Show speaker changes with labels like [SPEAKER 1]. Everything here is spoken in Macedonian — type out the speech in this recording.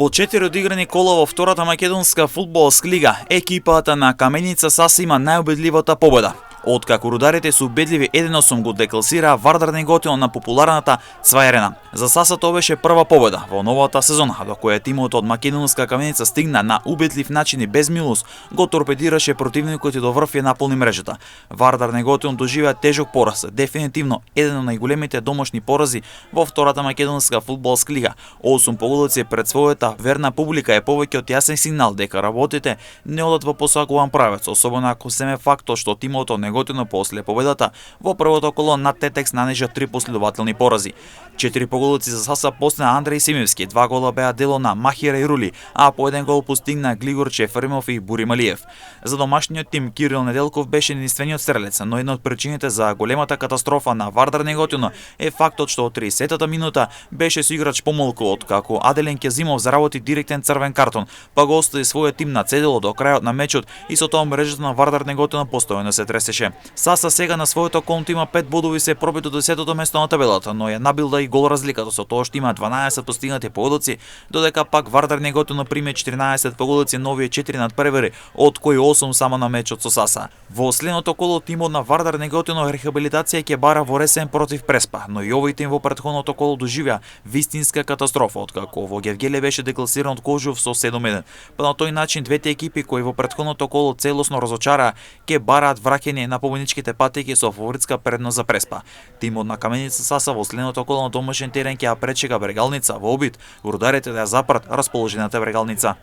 [SPEAKER 1] По 4 одиграни кола во втората македонска фудбалска лига, екипата на Каменица Саса има најубедливата победа. Откако рударите се убедливи 1-8 го декласираа Вардар Неготино на популарната Цвај-арена. За Саса тоа беше прва победа во новата сезона, до која тимот од македонска Каменица стигна на убедлив начин и без милост го торпедираше противникот и до врв ја наполни мрежата. Вардар Неготино доживеа тежок пораз, дефинитивно еден од најголемите домашни порази во втората македонска фудбалска лига. 8 поголоци пред својата верна публика е повеќе од јасен сигнал дека работите не одат во посакуван правец, особено ако земе фактот што тимот од Неготино после победата во првото коло над Тетекс нанежа 3 последователни порази. 4 поголоци за Саса постигна Андреј Симевски, 2 гола беа дело на Махира и Рули, а по 1 гол постигна Глигор Чефремов и Бурималиев. За домашниот тим Кирил Неделков беше единствениот стрелец, но една од причините за големата катастрофа на Вардар Неготино е фактот што од 30-та минута беше со играч помалку откако Аделен Ќазимов заработи директен црвен картон, па го остави својот тим на цедело до крајот на мечот и со тоа мрежата на Вардар Неготино постојано се тресеше. Саса сега на своето конто има 5 бодови, се проби до 10-то место на табелата, но ја набилда и гол разликата со тоа што има 12 постигнати погодоци, додека пак Вардар Неготино приме 14 погодоци, новие 4 надпревари, од кои 8 само на мечот со Саса. Во следното коло тимот на Вардар Неготино рехабилитација ќе бара во Ресен против Преспа, но и овој тим во претходното коло доживеа вистинска катастрофа, откако во Гевгеле беше декласиран од Кожув со 7-1. Па на тој начин двете екипи кои во претходното коло целосно разочараа ќе бараат враќање на победничките патеки со фаворитска предност за Преспа. Тимот на Каменица Саса во следното коло на домашен терен ќе ја пречека Брегалница во обид, рударите да ја запрат расположената Брегалница.